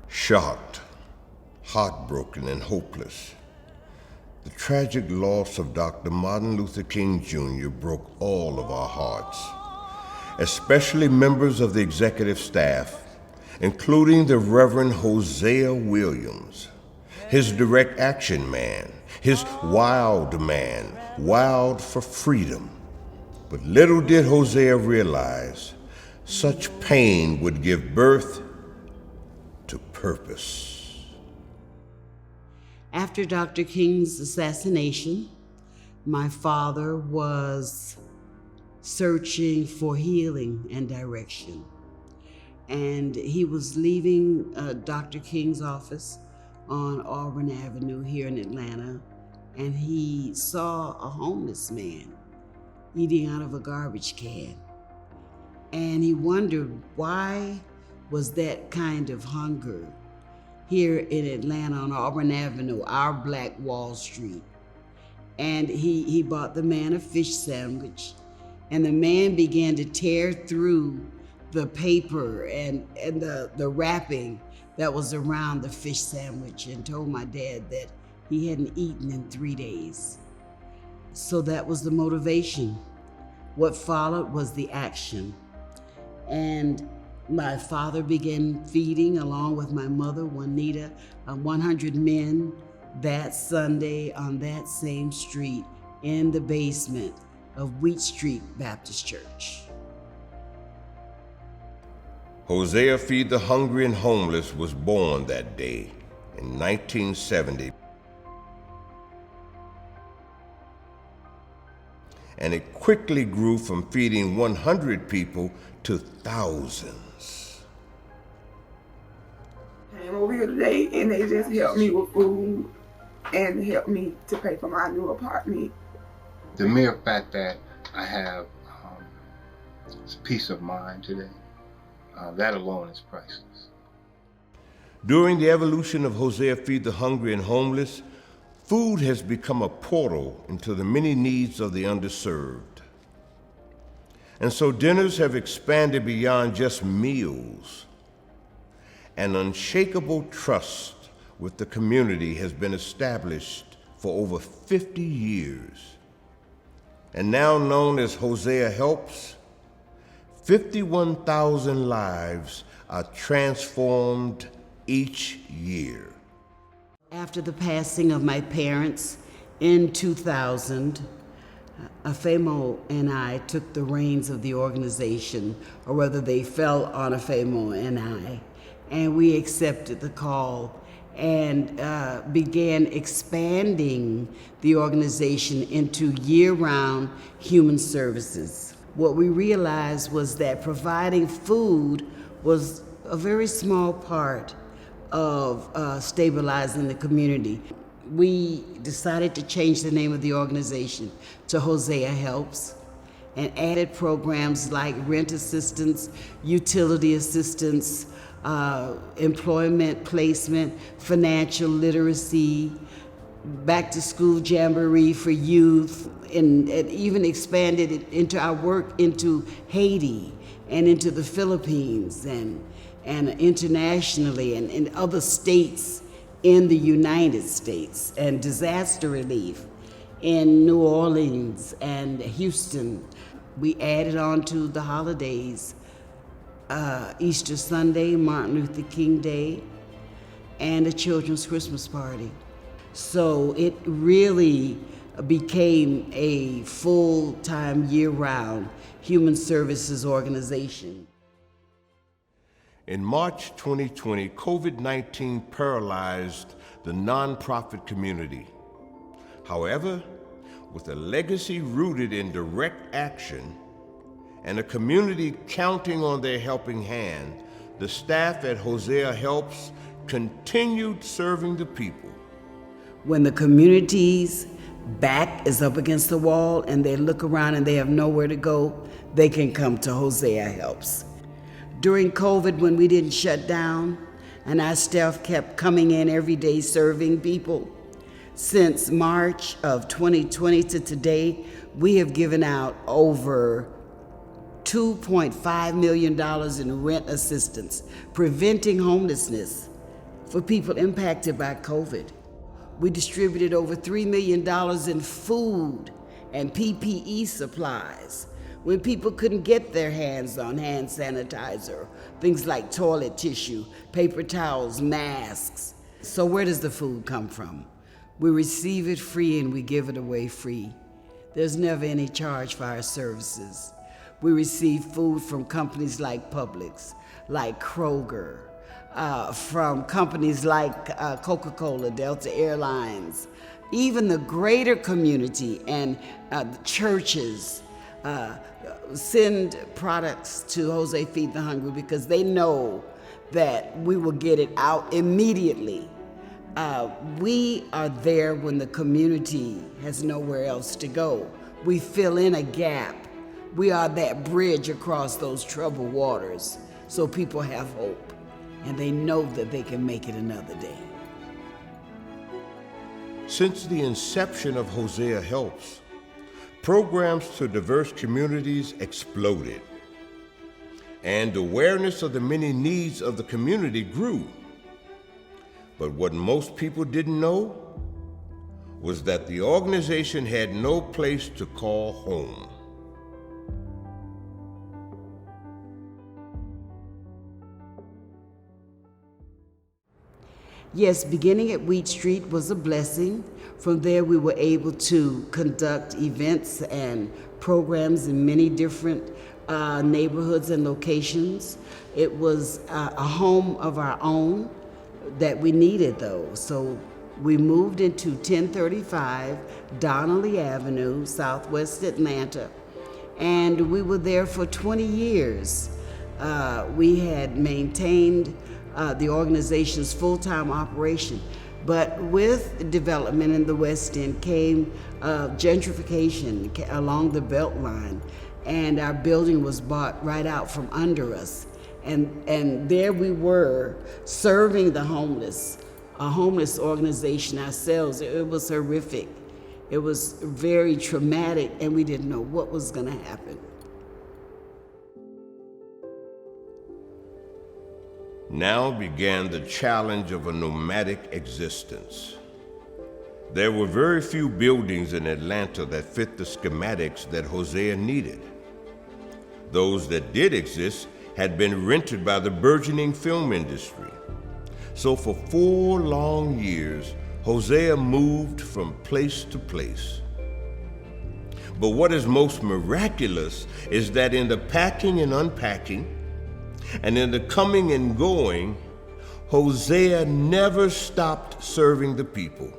Shocked, heartbroken, and hopeless, the tragic loss of Dr. Martin Luther King Jr. broke all of our hearts, especially members of the executive staff, including the Reverend Hosea Williams, his direct action man, his wild man, wild for freedom. But little did Hosea realize such pain would give birth to purpose. After Dr. King's assassination, my father was searching for healing and direction. And he was leaving Dr. King's office on Auburn Avenue here in Atlanta, and he saw a homeless man eating out of a garbage can. And he wondered, why was that kind of hunger here in Atlanta on Auburn Avenue, our Black Wall Street? And he bought the man a fish sandwich, and the man began to tear through the paper and the wrapping that was around the fish sandwich, and told my dad that he hadn't eaten in 3 days. So that was the motivation. What followed was the action. And my father began feeding, along with my mother, Juanita, 100 men that Sunday on that same street in the basement of Wheat Street Baptist Church. Hosea Feed the Hungry and Homeless was born that day in 1970. And it quickly grew from feeding 100 people to thousands. I came over here today and they just helped me with food and helped me to pay for my new apartment. The mere fact that I have peace of mind today, that alone is priceless. During the evolution of Hosea Feed the Hungry and Homeless, food has become a portal into the many needs of the underserved. And so dinners have expanded beyond just meals. An unshakable trust with the community has been established for over 50 years. And now known as Hosea Helps, 51,000 lives are transformed each year. After the passing of my parents in 2000, Afemo and I took the reins of the organization, or rather they fell on Afemo and I, and we accepted the call and began expanding the organization into year-round human services. What we realized was that providing food was a very small part of stabilizing the community. We decided to change the name of the organization to Hosea Helps, and added programs like rent assistance, utility assistance, employment placement, financial literacy, back to school jamboree for youth, and even expanded it into our work into Haiti and into the Philippines and internationally and in other states in the United States, and disaster relief in New Orleans and Houston. We added on to the holidays, Easter Sunday, Martin Luther King Day, and a children's Christmas party. So it really became a full-time, year-round human services organization. In March 2020, COVID-19 paralyzed the nonprofit community. However, with a legacy rooted in direct action and a community counting on their helping hand, the staff at Hosea Helps continued serving the people. When the community's back is up against the wall and they look around and they have nowhere to go, they can come to Hosea Helps. During COVID, when we didn't shut down and our staff kept coming in every day serving people, since March of 2020 to today, we have given out over $2.5 million in rent assistance, preventing homelessness for people impacted by COVID. We distributed over $3 million in food and PPE supplies when people couldn't get their hands on hand sanitizer, things like toilet tissue, paper towels, masks. So where does the food come from? We receive it free and we give it away free. There's never any charge for our services. We receive food from companies like Publix, like Kroger, from companies like Coca-Cola, Delta Airlines, even the greater community and churches send products to Jose Feed the Hungry because they know that we will get it out immediately. We are there when the community has nowhere else to go. We fill in a gap. We are that bridge across those troubled waters so people have hope and they know that they can make it another day. Since the inception of Hosea Helps, programs to diverse communities exploded, and awareness of the many needs of the community grew. But what most people didn't know was that the organization had no place to call home. Yes, beginning at Wheat Street was a blessing. From there, we were able to conduct events and programs in many different neighborhoods and locations. It was a home of our own that we needed, though. So we moved into 1035 Donnelly Avenue, Southwest Atlanta, and we were there for 20 years. We had maintained the organization's full-time operation. But with development in the West End came gentrification along the Beltline, and our building was bought right out from under us. And there we were serving the homeless, a homeless organization ourselves. It was horrific. It was very traumatic, and we didn't know what was gonna happen. Now began the challenge of a nomadic existence. There were very few buildings in Atlanta that fit the schematics that Hosea needed. Those that did exist had been rented by the burgeoning film industry. So for 4 long years, Hosea moved from place to place. But what is most miraculous is that in the packing and unpacking, and in the coming and going, Hosea never stopped serving the people.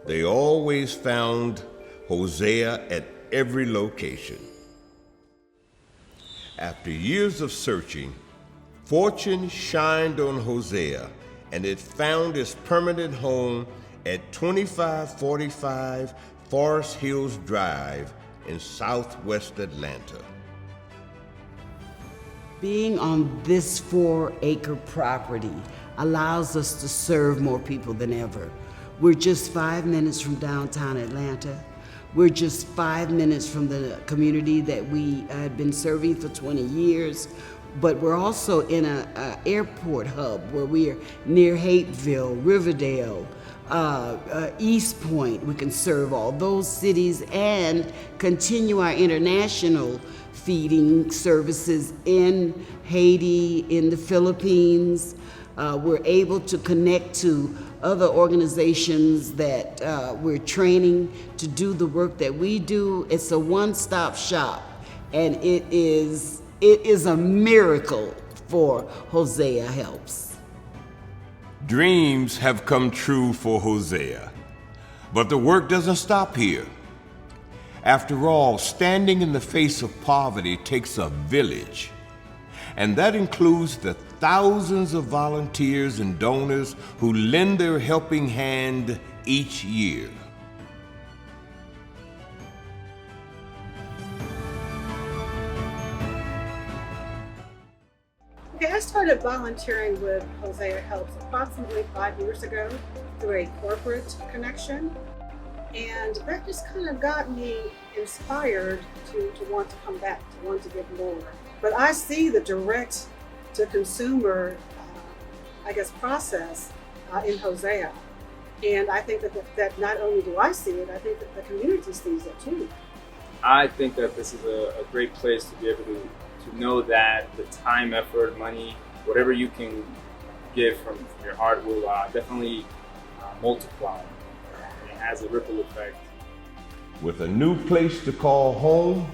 They always found Hosea at every location. After years of searching, fortune shined on Hosea, and it found its permanent home at 2545 Forest Hills Drive in Southwest Atlanta. Being on this 4-acre property allows us to serve more people than ever. We're just 5 minutes from downtown Atlanta. We're just 5 minutes from the community that we had been serving for 20 years. But we're also in an airport hub where we're near Hapeville, Riverdale, East Point. We can serve all those cities and continue our international feeding services in Haiti, in the Philippines. We're able to connect to other organizations that we're training to do the work that we do. It's a one-stop shop, and it is a miracle for Hosea Helps. Dreams have come true for Hosea, but the work doesn't stop here. After all, standing in the face of poverty takes a village, and that includes the thousands of volunteers and donors who lend their helping hand each year. Okay, I started volunteering with Hosea Helps approximately 5 years ago through a corporate connection. And that just kind of got me inspired to want to come back, to want to give more. But I see the direct to consumer process in Hosea. And I think that not only do I see it, I think that the community sees it too. I think that this is a great place to be able to know that the time, effort, money, whatever you can give from your heart will definitely multiply. And it has a ripple effect. With a new place to call home,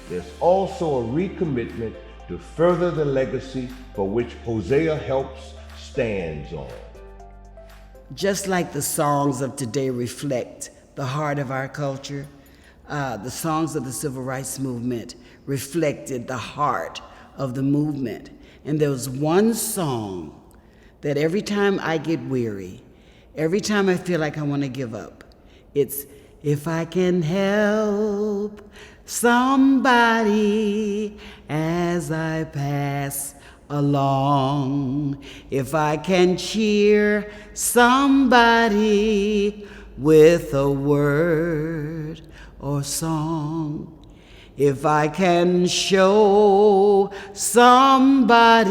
there's also a recommitment to further the legacy for which Hosea Helps stands on. Just like the songs of today reflect the heart of our culture, the songs of the Civil Rights Movement reflected the heart of the movement. And there was one song that every time I get weary, every time I feel like I want to give up, it's, if I can help somebody as I pass along, if I can cheer somebody with a word or song, if I can show somebody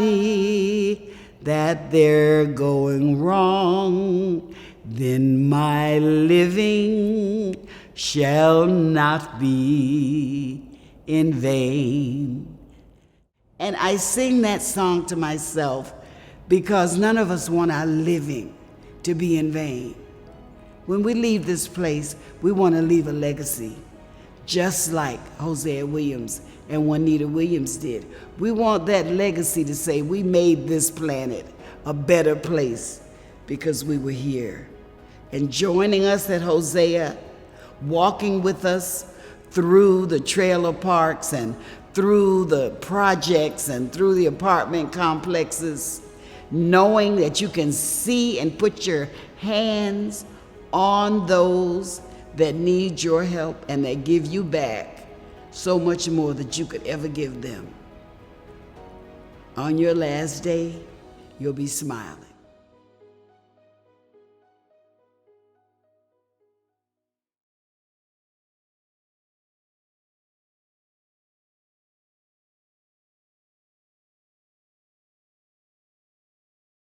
that they're going wrong, then my living shall not be in vain. And I sing that song to myself because none of us want our living to be in vain. When we leave this place, we want to leave a legacy, just like Hosea Williams and Juanita Williams did. We want that legacy to say we made this planet a better place because we were here. And joining us at Hosea, walking with us through the trailer parks and through the projects and through the apartment complexes, knowing that you can see and put your hands on those that need your help and that give you back so much more than you could ever give them. On your last day, you'll be smiling.